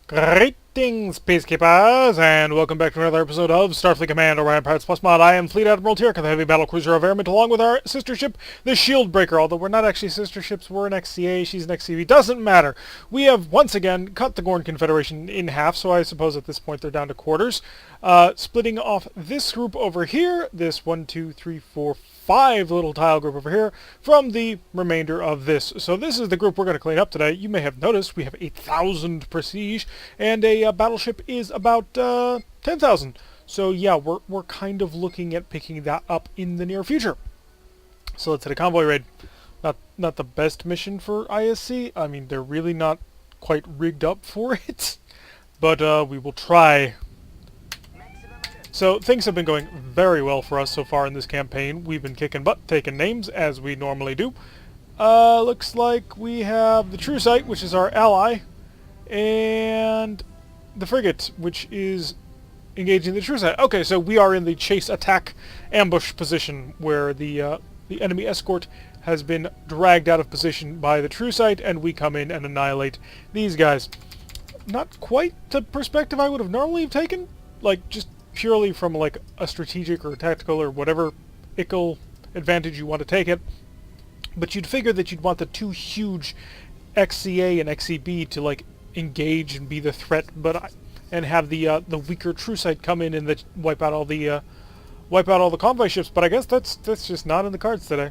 Greetings, Peacekeepers, and welcome back to another episode of Starfleet Command, Orion Pirates Plus Mod. I am Fleet Admiral Tyrk of the Heavy Battlecruiser of Airment, along with our sister ship, the Shieldbreaker. Although we're not actually sister ships, we're an XCA, she's an XCV. Doesn't matter. We have, once again, cut the Gorn Confederation in half, so I suppose at this point they're down to quarters. Splitting off this group over here, this 1, 2, 3, 4, 5 little tile group over here, from the remainder of this. So this is the group we're going to clean up today. You may have noticed we have 8,000 prestige, and a battleship is about 10,000. So yeah, we're kind of looking at picking that up in the near future. So let's hit a convoy raid. Not the best mission for ISC. I mean, they're really not quite rigged up for it, but we will try. So things have been going very well for us so far in this campaign. We've been kicking butt, taking names, as we normally do. Looks like we have the True Sight, which is our ally, and the frigate, which is engaging the True Sight. Okay, so we are in the chase, attack, ambush position, where the enemy escort has been dragged out of position by the True Sight, and we come in and annihilate these guys. Not quite the perspective I would have normally taken, like just purely from like a strategic or tactical or whatever ickle advantage you want to take it, but you'd figure that you'd want the two huge XCA and XCB to like engage and be the threat, and have the weaker True Sight come in and wipe out all the convoy ships. But I guess that's just not in the cards today.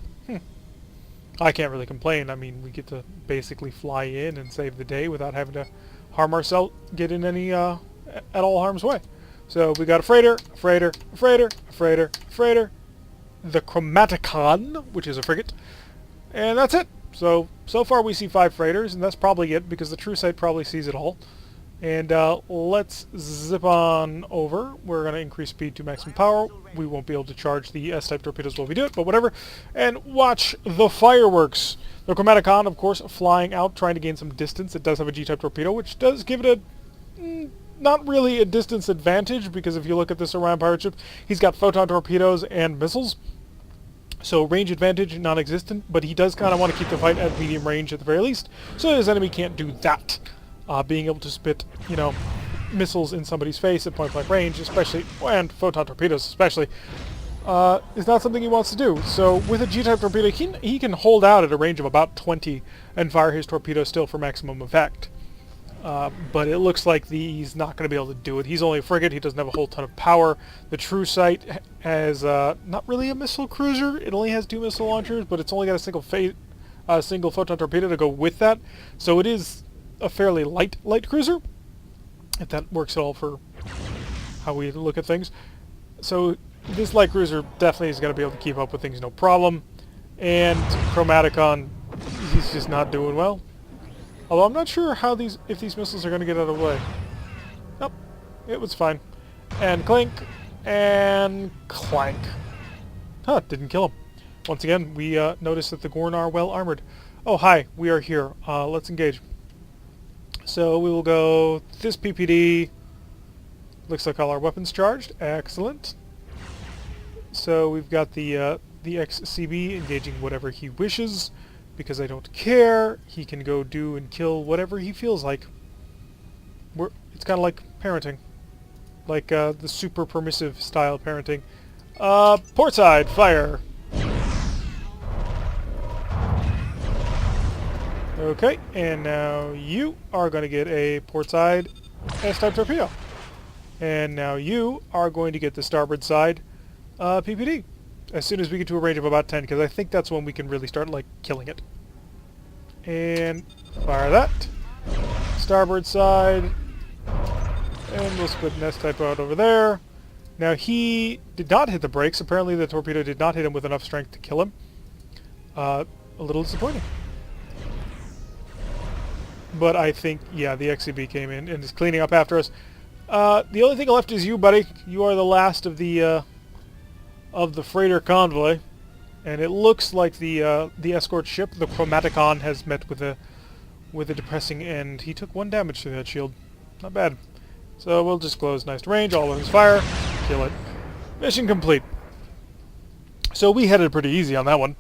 I can't really complain. I mean, we get to basically fly in and save the day without having to harm ourselves, get in any at all harm's way. So we got a freighter, the Chromaticon, which is a frigate, and that's it. So far we see 5 freighters, and that's probably it, because the True Sight probably sees it all. And let's zip on over. We're going to increase speed to maximum power. We won't be able to charge the S-type torpedoes while we do it, but whatever. And watch the fireworks. The Chromaticon, of course, flying out, trying to gain some distance. It does have a G-type torpedo, which does give it a not really a distance advantage, because if you look at this Orion Pirate ship, he's got photon torpedoes and missiles. So range advantage non-existent, but he does kind of want to keep the fight at medium range at the very least, so his enemy can't do that. Being able to spit, missiles in somebody's face at point-blank range, especially, and photon torpedoes especially, is not something he wants to do. So with a G-type torpedo, he can hold out at a range of about 20 and fire his torpedo still for maximum effect. But it looks like he's not going to be able to do it. He's only a frigate. He doesn't have a whole ton of power. The True Sight has not really a missile cruiser. It only has 2 missile launchers, but it's only got a single photon torpedo to go with that. So it is a fairly light cruiser, if that works at all for how we look at things. So this light cruiser definitely is going to be able to keep up with things no problem. And Chromaticon, he's just not doing well. Although I'm not sure if these missiles are going to get out of the way. Nope, it was fine. And clink, and clank. Huh, didn't kill him. Once again, we noticed that the Gorn are well armored. Oh, hi, we are here. Let's engage. So we will go this PPD. Looks like all our weapons charged. Excellent. So we've got the XCB engaging whatever he wishes. Because I don't care, he can go do and kill whatever he feels like. It's kind of like parenting. Like the super permissive style parenting. Port side, fire! Okay, and now you are going to get a port side S-type torpedo. And now you are going to get the starboard side PPD. As soon as we get to a range of about 10, because I think that's when we can really start, like, killing it. And fire that. Starboard side. And we'll split an S-type out over there. Now, he did not hit the brakes. Apparently, the torpedo did not hit him with enough strength to kill him. A little disappointing. But I think, yeah, the XCB came in and is cleaning up after us. The only thing left is you, buddy. You are the last of the freighter convoy, and it looks like the escort ship, the Chromaticon, has met with a depressing end. He took 1 damage to that shield. Not bad. So we'll just close nice to range, all weapons fire, kill it. Mission complete. So we had it pretty easy on that one.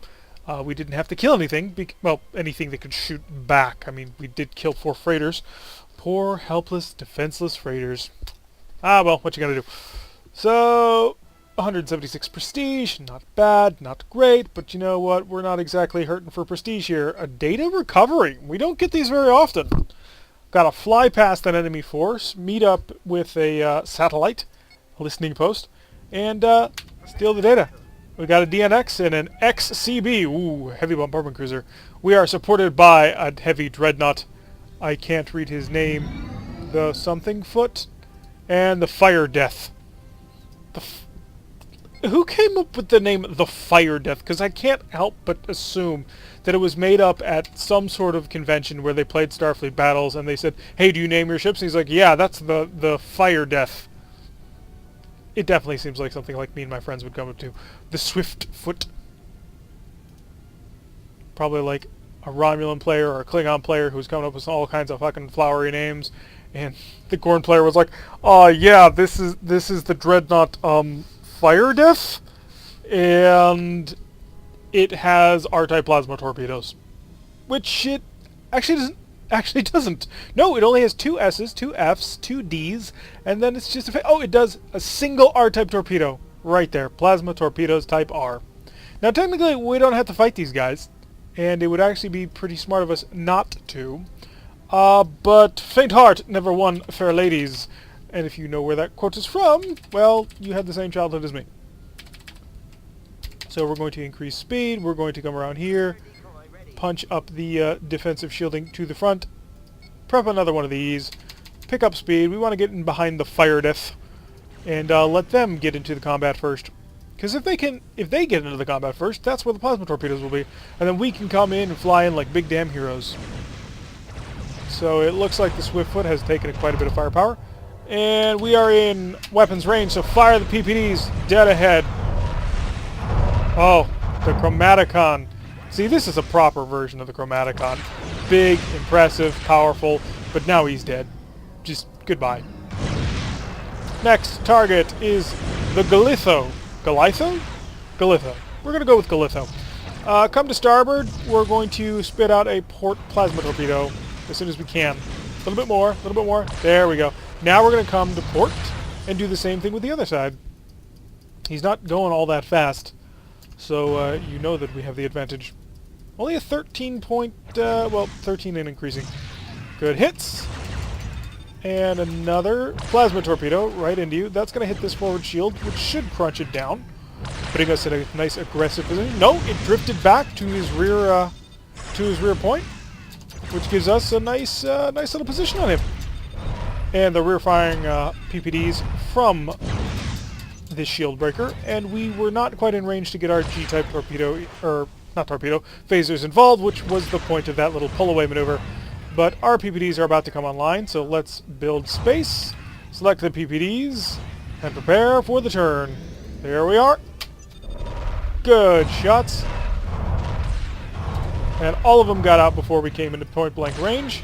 We didn't have to kill anything, well, anything that could shoot back. I mean, we did kill 4 freighters. poor, helpless, defenseless freighters. Ah, well, what you gonna do? So, 176 prestige, not bad, not great, but you know what? We're not exactly hurting for prestige here. A data recovery. We don't get these very often. Got to fly past an enemy force, meet up with a satellite, a listening post, and steal the data. We got a DNX and an XCB, ooh, heavy bombardment cruiser. We are supported by a heavy dreadnought. I can't read his name. The something foot, and the Fire Death. Who came up with the name The Fire Death? Because I can't help but assume that it was made up at some sort of convention where they played Starfleet battles and they said, hey, do you name your ships? And he's like, yeah, that's the Fire Death. It definitely seems like something like me and my friends would come up to. The Swift Foot. Probably like a Romulan player or a Klingon player who's coming up with all kinds of fucking flowery names. And the Gorn player was like, yeah, this is the Dreadnought, Fire Death, and it has R-type plasma torpedoes, which it actually doesn't. No, it only has 2 S's, 2 F's, 2 D's, and then it's just it does a single R-type torpedo right there, plasma torpedoes type R. Now technically we don't have to fight these guys, and it would actually be pretty smart of us not to. But faint heart never won fair ladies. And if you know where that quote is from, well, you had the same childhood as me. So we're going to increase speed. We're going to come around here, punch up the defensive shielding to the front, prep another one of these, pick up speed. We want to get in behind the Fire Death and let them get into the combat first. Because if they get into the combat first, that's where the plasma torpedoes will be. And then we can come in and fly in like big damn heroes. So it looks like the Swiftfoot has taken quite a bit of firepower. And we are in weapons range, so fire the PPDs dead ahead. Oh, the Chromaticon. See, this is a proper version of the Chromaticon. Big, impressive, powerful, but now he's dead. Just goodbye. Next target is the Galitho. Galitho? Galitho. We're going to go with Galitho. Come to starboard. We're going to spit out a port plasma torpedo as soon as we can. A little bit more, a little bit more. There we go. Now we're going to come to port and do the same thing with the other side. He's not going all that fast, so you know that we have the advantage. Only a 13 point, well, 13 and increasing. Good hits. And another plasma torpedo right into you. That's going to hit this forward shield, which should crunch it down, putting us in a nice aggressive position. No, it drifted back to his rear point, which gives us a nice little position on him. And the rear-firing PPDs from this shield breaker, and we were not quite in range to get our G-type torpedo, or not torpedo, phasers involved, which was the point of that little pull-away maneuver. But our PPDs are about to come online, so let's build space, select the PPDs, and prepare for the turn. There we are. Good shots. And all of them got out before we came into point-blank range.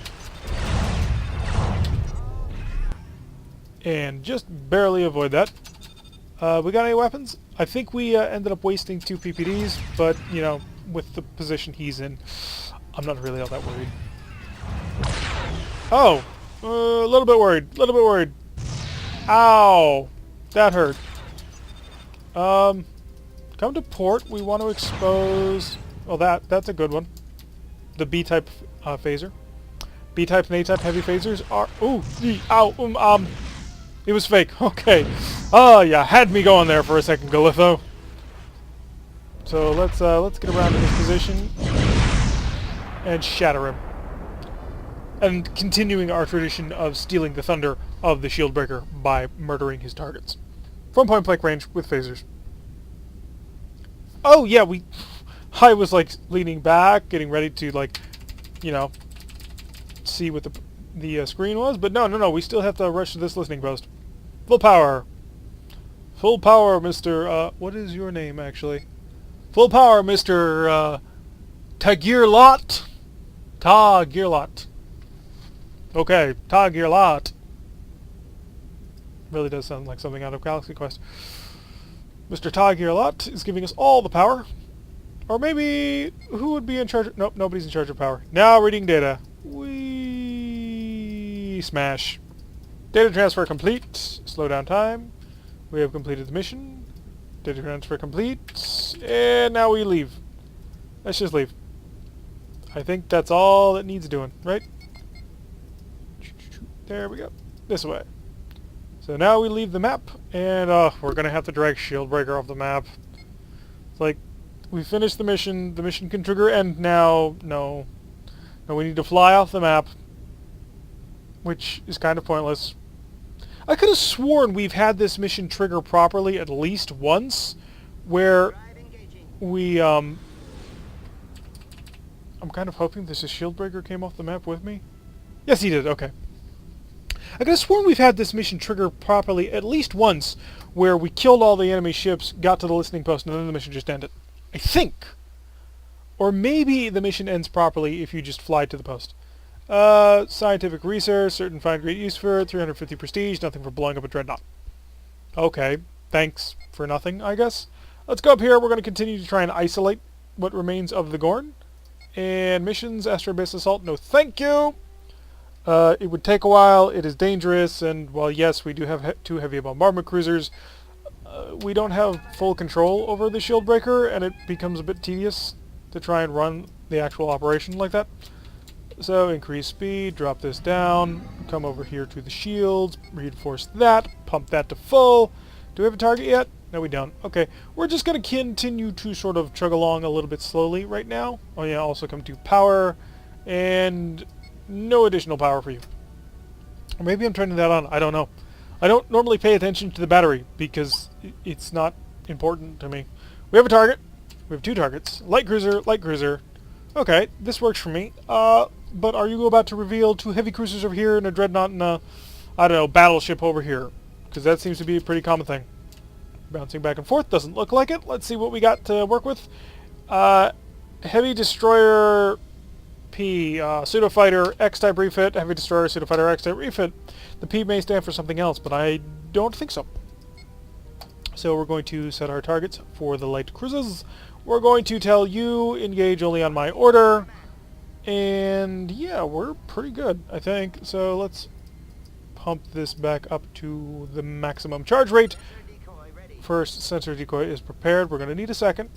And just barely avoid that. We got any weapons? I think we ended up wasting 2 PPDs, but, you know, with the position he's in, I'm not really all that worried. Oh! A little bit worried. A little bit worried. Ow! That hurt. Come to port. We want to expose... Well, that's a good one. The B-type phaser. B-type and A-type heavy phasers are... Ooh! Ow! It was fake. Okay. Oh, yeah, had me going there for a second, Galitho. So let's get around to this position and shatter him. And continuing our tradition of stealing the thunder of the shield breaker by murdering his targets from point blank range with phasers. Oh yeah, I was like leaning back, getting ready to like, you know, see what the screen was, but no, we still have to rush to this listening post. Full power. Full power, Mr. What is your name, actually? Full power, Mr. Tagirlot. Tagirlot. Okay, Tagirlot. Really does sound like something out of Galaxy Quest. Mr. Tagirlot is giving us all the power. Or maybe, who would be in charge of... Nope, nobody's in charge of power. Now reading data. We smash. Data transfer complete. Slow down time. We have completed the mission. Data transfer complete. And now we leave. Let's just leave. I think that's all it needs doing, right? There we go. This way. So now we leave the map, and we're going to have to drag Shieldbreaker off the map. It's like, we finished the mission can trigger end now. No, we need to fly off the map, which is kind of pointless. I could have sworn we've had this mission trigger properly at least once, where we, I'm kind of hoping this Shieldbreaker came off the map with me. Yes, he did, okay. I could have sworn we've had this mission trigger properly at least once, where we killed all the enemy ships, got to the listening post, and then the mission just ended. I think. Or maybe the mission ends properly if you just fly to the post. Scientific research, certain find great use for it, 350 prestige, nothing for blowing up a dreadnought. Okay, thanks for nothing, I guess. Let's go up here. We're going to continue to try and isolate what remains of the Gorn. And missions, Asteroid Base Assault, no thank you! It would take a while, it is dangerous, and while yes, we do have two heavy bombardment cruisers, we don't have full control over the Shieldbreaker, and it becomes a bit tedious to try and run the actual operation like that. So increase speed, drop this down, come over here to the shields, reinforce that, pump that to full. Do we have a target yet? No, we don't. Okay, we're just going to continue to sort of chug along a little bit slowly right now. Oh yeah, also come to power, and no additional power for you. Or maybe I'm turning that on, I don't know. I don't normally pay attention to the battery because it's not important to me. We have a target. We have two targets. Light cruiser. Okay, this works for me. But are you about to reveal two heavy cruisers over here and a dreadnought and a, I don't know, battleship over here? Because that seems to be a pretty common thing. Bouncing back and forth, doesn't look like it. Let's see what we got to work with. Heavy destroyer P, pseudo-fighter, X-type refit, heavy destroyer, pseudo-fighter, X-type refit. The P may stand for something else, but I don't think so. So we're going to set our targets for the light cruisers. We're going to tell you, engage only on my order. And yeah, we're pretty good, I think. So let's pump this back up to the maximum charge rate. First sensor decoy is prepared. We're going to need a second.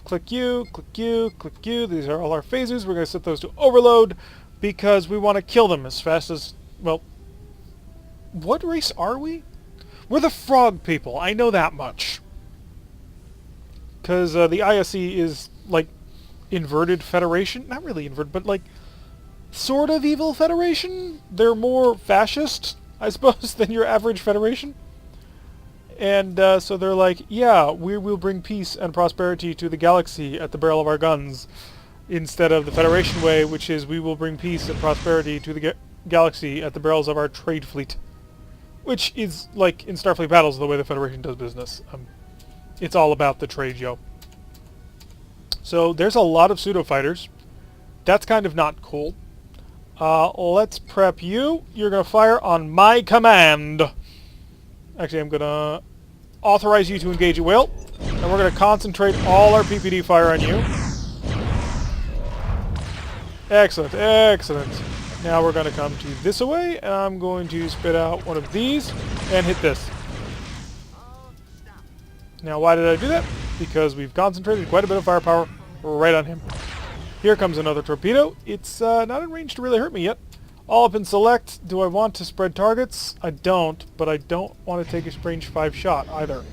Click you, click you, click you. These are all our phasers. We're going to set those to overload because we want to kill them as fast as, well, what race are we? We're the frog people. I know that much. Because the ISE is, like, inverted Federation. Not really inverted, but, like, sort of evil Federation. They're more fascist, I suppose, than your average Federation. And so they're like, yeah, we will bring peace and prosperity to the galaxy at the barrel of our guns, instead of the Federation way, which is we will bring peace and prosperity to the galaxy at the barrels of our trade fleet. Which is, like, in Starfleet battles, the way the Federation does business. It's all about the trade, yo. So there's a lot of pseudo-fighters. That's kind of not cool. Let's prep you. You're going to fire on my command. Actually, I'm going to authorize you to engage at will. And we're going to concentrate all our PPD fire on you. Excellent, excellent. Now we're going to come to this away, and I'm going to spit out one of these and hit this. Now, why did I do that? Because we've concentrated quite a bit of firepower right on him. Here comes another torpedo. It's not in range to really hurt me yet. All up in select. Do I want to spread targets? I don't, but I don't want to take a range 5 shot either.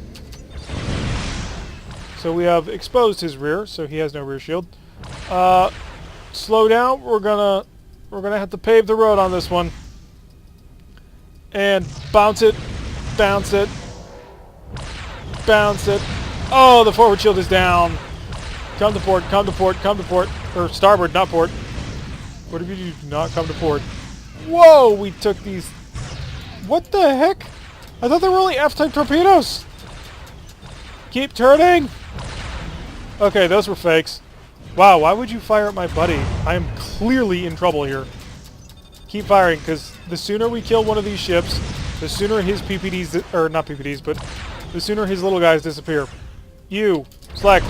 So we have exposed his rear, so he has no rear shield. Slow down. We're gonna have to pave the road on this one. And bounce it, bounce it, bounce it. Oh, the forward shield is down. Come to port, come to port, come to port. Or starboard, not port. What if you do not come to port? Whoa, we took these... What the heck? I thought they were only F-type torpedoes. Keep turning. Okay, those were fakes. Wow, why would you fire at my buddy? I am clearly in trouble here. Keep firing, because the sooner we kill one of these ships, the sooner his PPDs... Or, not PPDs, but the sooner his little guys disappear. You, select.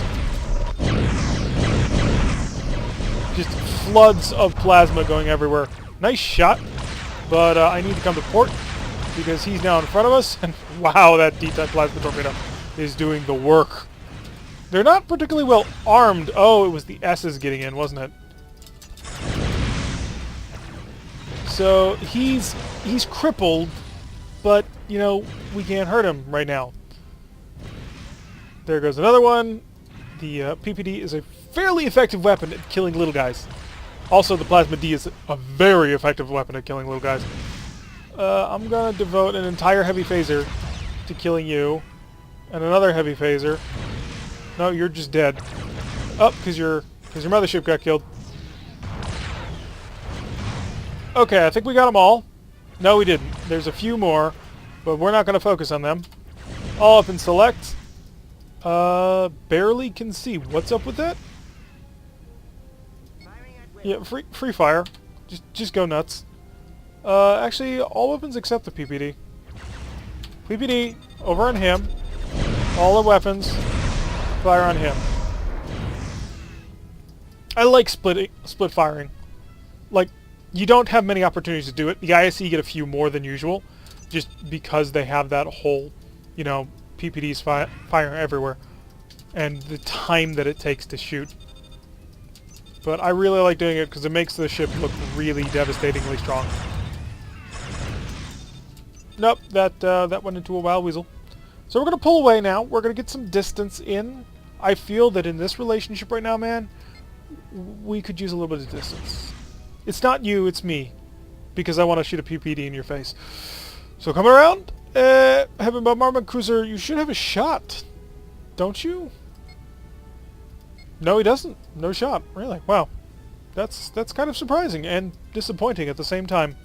Just floods of plasma going everywhere. Nice shot. But I need to come to port because he's now in front of us. And wow, that D-type plasma torpedo is doing the work. They're not particularly well armed. Oh, it was the S's getting in, wasn't it? So he's crippled, but you know, we can't hurt him right now. There goes another one. The PPD is a fairly effective weapon at killing little guys. Also, the Plasma D is a very effective weapon at killing little guys. I'm gonna devote an entire heavy phaser to killing you, and another heavy phaser. No, you're just dead. Oh, because your mothership got killed. Okay, I think we got them all. No, we didn't. There's a few more, but we're not going to focus on them. All up in select. Barely can see. What's up with that? Yeah, free fire. Just go nuts. Actually, all weapons except the PPD. PPD, over on him. All the weapons, fire on him. I like split firing. Like, you don't have many opportunities to do it. The ISC get a few more than usual, just because they have that whole, you know, PPDs fire everywhere, and the time that it takes to shoot. But I really like doing it because it makes the ship look really devastatingly strong. Nope, that went into a wild weasel. So we're going to pull away now. We're going to get some distance in. I feel that in this relationship right now, man, we could use a little bit of distance. It's not you, it's me. Because I want to shoot a PPD in your face. So coming around, Heaven Bombardment Cruiser, you should have a shot. Don't you? No, he doesn't. No shot. Really? Wow. That's kind of surprising and disappointing at the same time.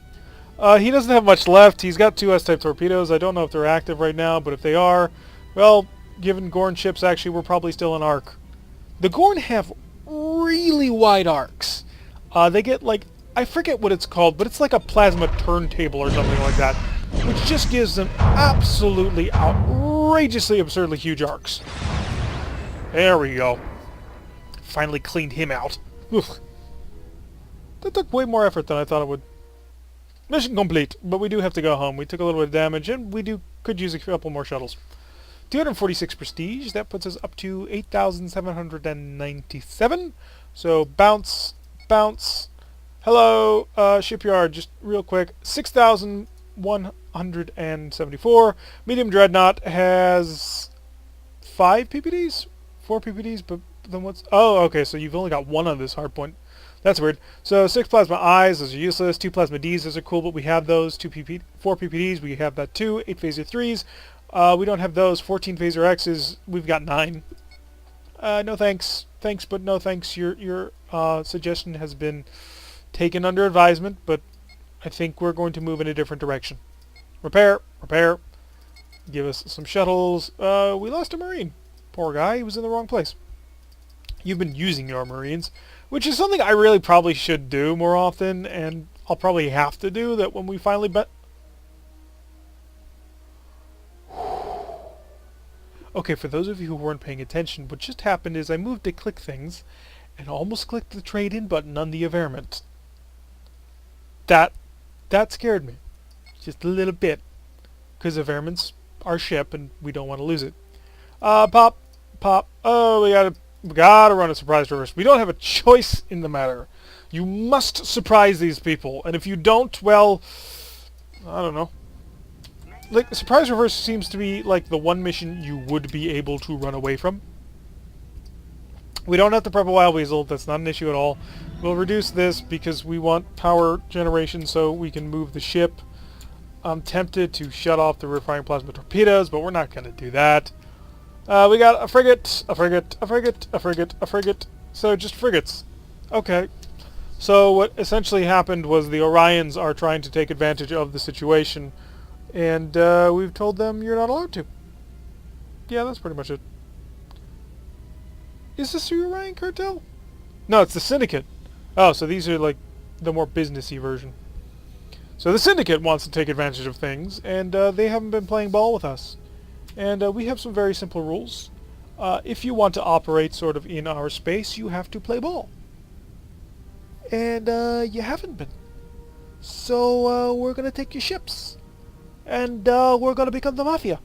He doesn't have much left. He's got 2 S-type torpedoes. I don't know if they're active right now, but if they are, well, given Gorn ships, actually, we're probably still in arc. The Gorn have really wide arcs. They get, like, I forget what it's called, but it's like a plasma turntable or something like that, which just gives them absolutely outrageously absurdly huge arcs. There we go. Finally cleaned him out. Ugh. That took way more effort than I thought it would. Mission complete, but we do have to go home. We took a little bit of damage, and we could use a couple more shuttles. 246 prestige. That puts us up to 8,797. So bounce. Hello, shipyard. Just real quick. 6,174. Medium dreadnought has 5 PPDs, 4 PPDs, but then what's? Oh, okay. So you've only got 1 on this hardpoint. That's weird. So 6 plasma I's, those are useless. 2 plasma D's, those are cool, but we have those. 4 PPDs, we have that too. 8 phaser 3s. We don't have those. 14 phaser X's, we've got 9. No thanks. Thanks, but no thanks. Your suggestion has been taken under advisement, but I think we're going to move in a different direction. Repair. Give us some shuttles. We lost a Marine. Poor guy, he was in the wrong place. You've been using your Marines, which is something I really probably should do more often, and I'll probably have to do that when we finally Okay, for those of you who weren't paying attention, what just happened is I moved to click things, and almost clicked the trade-in button on the Averment. That scared me. Just a little bit. Because Averment's our ship, and we don't want to lose it. Pop. Oh, we gotta run a surprise reverse. We don't have a choice in the matter. You must surprise these people, and if you don't, well, I don't know. Like, surprise reverse seems to be like the one mission you would be able to run away from. We don't have to prep a Wild Weasel. That's not an issue at all. We'll reduce this because we want power generation so we can move the ship. I'm tempted to shut off the refiring plasma torpedoes, but we're not going to do that. We got a frigate. So just frigates. Okay. So what essentially happened was the Orions are trying to take advantage of the situation, and we've told them you're not allowed to. Yeah, that's pretty much it. Is this the Orion Cartel? No, it's the Syndicate. Oh, so these are like the more businessy version. So the Syndicate wants to take advantage of things, and they haven't been playing ball with us. And we have some very simple rules. If you want to operate sort of in our space, you have to play ball. And you haven't been. So we're gonna take your ships, and we're gonna become the Mafia,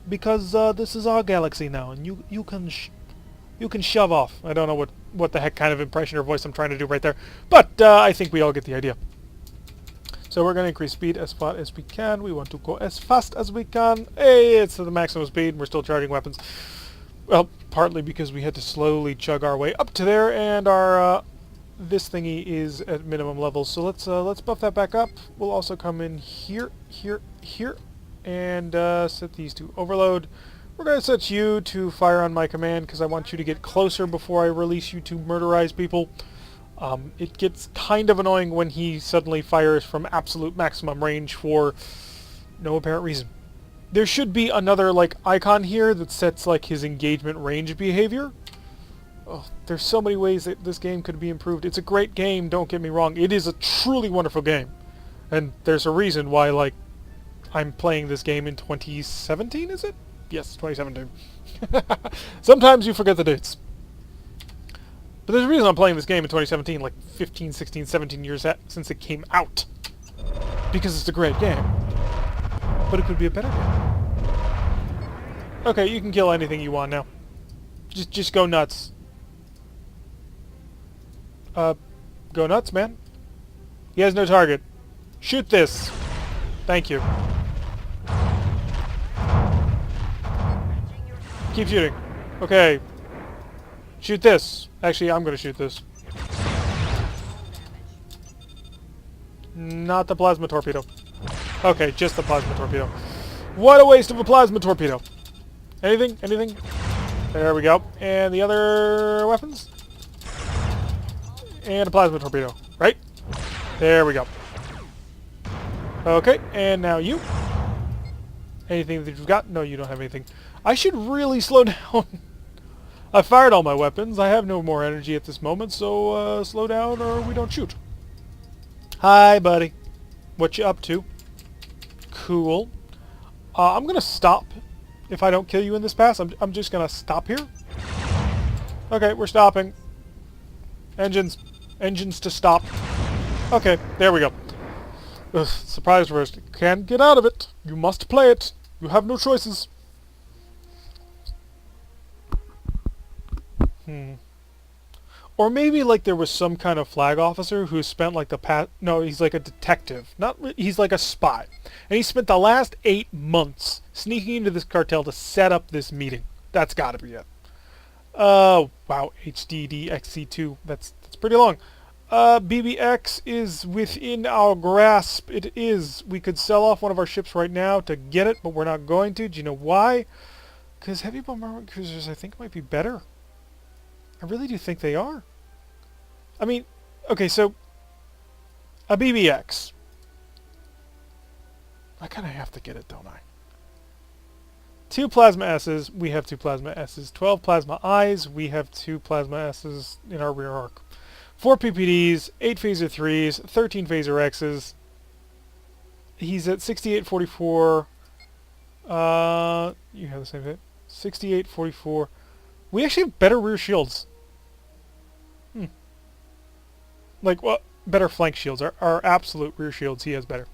because this is our galaxy now, and you can shove off. I don't know what the heck kind of impression or voice I'm trying to do right there, but I think we all get the idea. So we're going to increase speed as far as we can. We want to go as fast as we can. Hey, it's to the maximum speed. We're still charging weapons. Well, partly because we had to slowly chug our way up to there, and our this thingy is at minimum levels. So let's buff that back up. We'll also come in here, here, here, and set these to overload. We're going to set you to fire on my command because I want you to get closer before I release you to murderize people. It gets kind of annoying when he suddenly fires from absolute maximum range for no apparent reason. There should be another like icon here that sets like his engagement range behavior. Oh, there's so many ways that this game could be improved. It's a great game, don't get me wrong. It is a truly wonderful game. And there's a reason why like I'm playing this game in 2017, is it? Yes, 2017. Sometimes you forget the dates. But there's a reason I'm playing this game in 2017, like 15, 16, 17 years since it came out. Because it's a great game. But it could be a better game. Okay, you can kill anything you want now. Just go nuts. Go nuts, man. He has no target. Shoot this. Thank you. Keep shooting. Okay. Shoot this. Actually, I'm going to shoot this. Not the plasma torpedo. Okay, just the plasma torpedo. What a waste of a plasma torpedo. Anything? Anything? There we go. And the other weapons? And a plasma torpedo. Right? There we go. Okay, and now you. Anything that you've got? No, you don't have anything. I should really slow down. I fired all my weapons. I have no more energy at this moment, so slow down or we don't shoot. Hi, buddy. What you up to? Cool. I'm gonna stop if I don't kill you in this pass. I'm just gonna stop here. Okay, we're stopping. Engines to stop. Okay, there we go. Ugh, surprise first. Can't get out of it. You must play it. You have no choices. Or maybe like there was some kind of flag officer who spent like no, he's like a detective. He's like a spy. And he spent the last 8 months sneaking into this cartel to set up this meeting. That's gotta be it. Wow, HDDXC2. That's pretty long. BBX is within our grasp. It is. We could sell off one of our ships right now to get it, but we're not going to. Do you know why? Because heavy bombardment cruisers, I think, might be better. I really do think they are. I mean, okay, so a BBX. I kind of have to get it, don't I? 2 plasma S's, we have 2 plasma S's. 12 plasma I's, we have 2 plasma S's in our rear arc. 4 PPDs, 8 phaser 3s, 13 phaser X's. He's at 6844. You have the same thing. 6844. We actually have better rear shields. Like, well, better flank shields. Our absolute rear shields, he has better.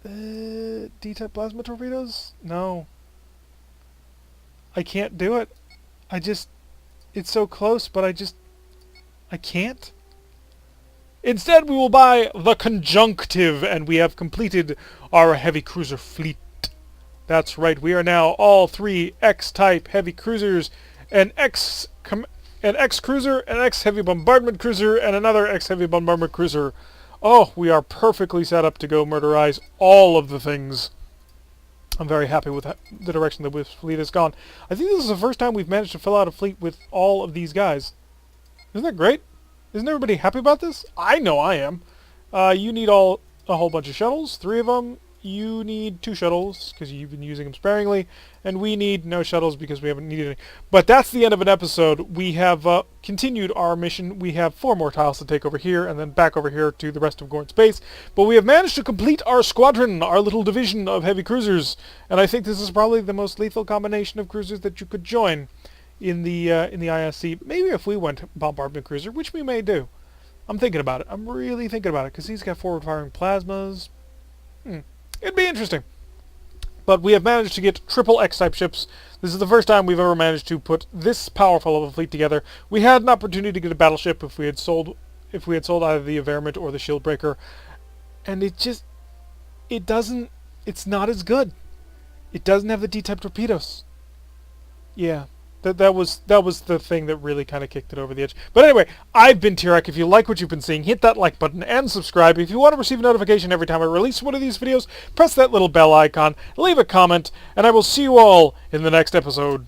D-type plasma torpedoes? No. I can't do it. It's so close, but I can't. Instead, we will buy the Conjunctive, and we have completed our heavy cruiser fleet. That's right, we are now all 3 X-type heavy cruisers, an X-cruiser, an X-heavy bombardment cruiser, and another X-heavy bombardment cruiser. Oh, we are perfectly set up to go murderize all of the things. I'm very happy with the direction that this fleet has gone. I think this is the first time we've managed to fill out a fleet with all of these guys. Isn't that great? Isn't everybody happy about this? I know I am. You need a whole bunch of shuttles, 3 of them. You need 2 shuttles, because you've been using them sparingly. And we need no shuttles, because we haven't needed any. But that's the end of an episode. We have continued our mission. We have 4 more tiles to take over here, and then back over here to the rest of Gorn Space. But we have managed to complete our squadron, our little division of heavy cruisers. And I think this is probably the most lethal combination of cruisers that you could join in the ISC. Maybe if we went bombardment cruiser, which we may do. I'm thinking about it. I'm really thinking about it, because he's got forward-firing plasmas. It'd be interesting. But we have managed to get triple X-type ships. This is the first time we've ever managed to put this powerful of a fleet together. We had an opportunity to get a battleship if we had sold either the Averament or the Shieldbreaker, and it's not as good. It doesn't have the D-type torpedoes. Yeah. That was the thing that really kind of kicked it over the edge. But anyway, I've been Tirek. If you like what you've been seeing, hit that like button and subscribe. If you want to receive a notification every time I release one of these videos, press that little bell icon, leave a comment, and I will see you all in the next episode.